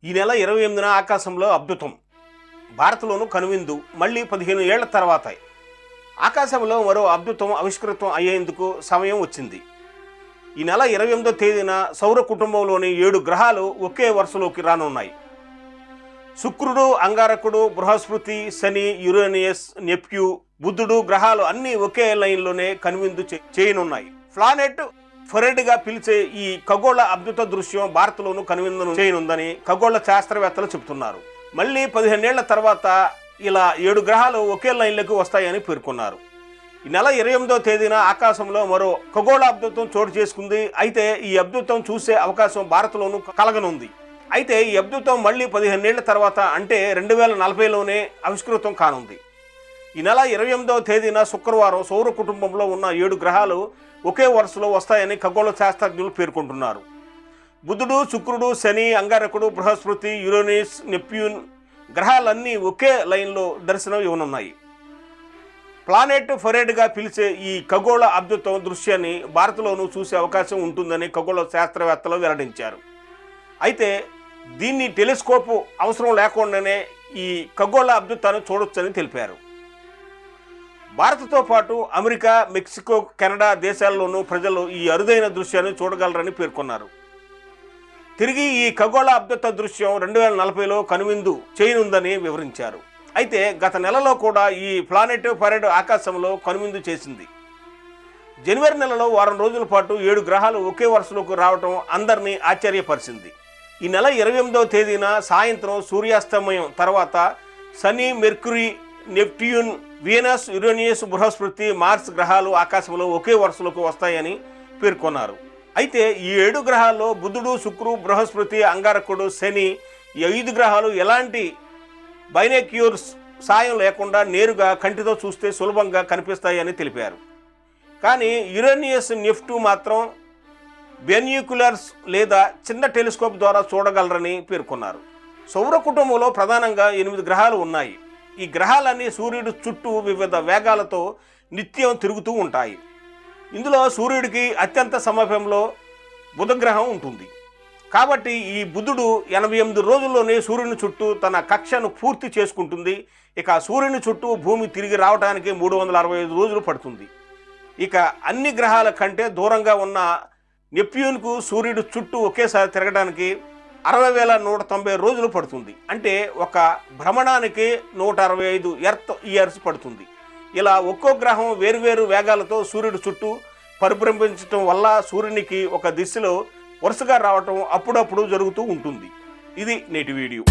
ఈ నెల 28న ఆకాశంలో అద్భుతం. భారత్లోనూ కనువిందు. మళ్ళీ 15 ఏళ్ల తర్వాత ఆకాశంలో మరో అద్భుతం ఆవిష్కృతం అయ్యేందుకు సమయం వచ్చింది. ఈ నెల 28వ తేదీన సౌర కుటుంబంలోని 7 గ్రహాలు ఒకే వరుసలోకి రానున్నాయి. శుక్రుడు, అంగారకుడు, బృహస్పతి, శని, యురేనియస్, నెప్ట్యూ, బుధుడు గ్రహాలు అన్నీ ఒకే లైన్లోనే కనువిందు చేయనున్నాయి. ప్లానెట్ ఫరెడ్గా పిలిచే ఈ ఖగోళ అద్భుత దృశ్యం భారత్లోనూ కనువిందును చేయనుందని ఖగోళ శాస్త్రవేత్తలు చెబుతున్నారు. మళ్ళీ 15 ఏళ్ల తర్వాత ఇలా 7 గ్రహాలు ఒకే లైన్లోకి వస్తాయని పేర్కొన్నారు. ఈ నెల 28వ తేదీన ఆకాశంలో మరో ఖగోళ అద్భుతం చోటు చేసుకుంది. అయితే ఈ అద్భుతం చూసే అవకాశం భారత్లోనూ కలగనుంది. అయితే ఈ అద్భుతం మళ్ళీ 15 ఏళ్ల తర్వాత అంటే 2040లోనే ఆవిష్కృతం కానుంది. ఈ నెల 28వ తేదీన శుక్రవారం సౌర కుటుంబంలో ఉన్న 7 గ్రహాలు ఒకే వరుసలో వస్తాయని ఖగోళ శాస్త్రజ్ఞులు పేర్కొంటున్నారు. బుధుడు, శుక్రుడు, శని, అంగారకుడు, బృహస్పతి, యురేనియస్, నెప్ట్యూన్ గ్రహాలన్నీ ఒకే లైన్లో దర్శనం ఇవ్వనున్నాయి. ప్లానెట్ ఫరెడ్గా పిలిచే ఈ ఖగోళ అద్భుతం దృశ్యాన్ని భారత్లోనూ చూసే అవకాశం ఉంటుందని ఖగోళ శాస్త్రవేత్తలు వెల్లడించారు. అయితే దీన్ని టెలిస్కోపు అవసరం లేకుండానే ఈ ఖగోళ అద్భుతాన్ని చూడొచ్చని తెలిపారు. భారత్తో పాటు అమెరికా, మెక్సికో, కెనడా దేశాల్లోనూ ప్రజలు ఈ అరుదైన దృశ్యాన్ని చూడగలరని పేర్కొన్నారు. తిరిగి ఈ ఖగోళ అద్భుత దృశ్యం 2040లో కనువిందు చేయనుందని వివరించారు. అయితే గత నెలలో కూడా ఈ ప్లానెట్ ఫరెడ్ ఆకాశంలో కనువిందు చేసింది. జనవరి నెలలో వారం రోజుల పాటు 7 గ్రహాలు ఒకే వరుసలోకి రావడం అందరినీ ఆశ్చర్యపరిచింది. ఈ నెల 28వ తేదీన సాయంత్రం సూర్యాస్తమయం తర్వాత శని, మెర్క్యూరీ, నెప్ట్యూన్, వీనస్, యురేనియస్, బృహస్పతి, మార్స్ గ్రహాలు ఆకాశంలో ఒకే వరుసలోకి వస్తాయని పేర్కొన్నారు. అయితే ఈ 7 గ్రహాల్లో బుధుడు, శుక్రుడు, బృహస్పతి, అంగారకుడు, శని ఈ 5 గ్రహాలు ఎలాంటి బైనాక్యూర్స్ సాయం లేకుండా నేరుగా కంటితో చూస్తే సులభంగా కనిపిస్తాయని తెలిపారు. కానీ యురేనియస్, నెప్ట్యూ మాత్రం బెన్యూకులర్స్ లేదా చిన్న టెలిస్కోప్ ద్వారా చూడగలరని పేర్కొన్నారు. సౌర కుటుంబంలో ప్రధానంగా 8 గ్రహాలు ఉన్నాయి. ఈ గ్రహాలన్నీ సూర్యుడు చుట్టూ వివిధ వేగాలతో నిత్యం తిరుగుతూ ఉంటాయి. ఇందులో సూర్యుడికి అత్యంత సమీపంలో బుధగ్రహం ఉంటుంది. కాబట్టి ఈ బుధుడు 88 రోజుల్లోనే సూర్యుని చుట్టూ తన కక్షను పూర్తి చేసుకుంటుంది. ఇక సూర్యుని చుట్టూ భూమి తిరిగి రావడానికి 365 రోజులు పడుతుంది. ఇక అన్ని గ్రహాల కంటే దూరంగా ఉన్న నెప్ట్యూన్కు సూర్యుడు చుట్టూ ఒకేసారి తిరగడానికి 60,190 రోజులు పడుతుంది. అంటే ఒక భ్రమణానికి 165 ఎర్త్ ఇయర్స్ పడుతుంది. ఇలా ఒక్కో గ్రహం వేరువేరు వేగాలతో సూర్యుడు చుట్టూ పరిభ్రమించడం వల్ల సూర్యునికి ఒక దిశలో వరుసగా రావటం అప్పుడప్పుడు జరుగుతూ ఉంటుంది. ఇది నేటి వీడియో.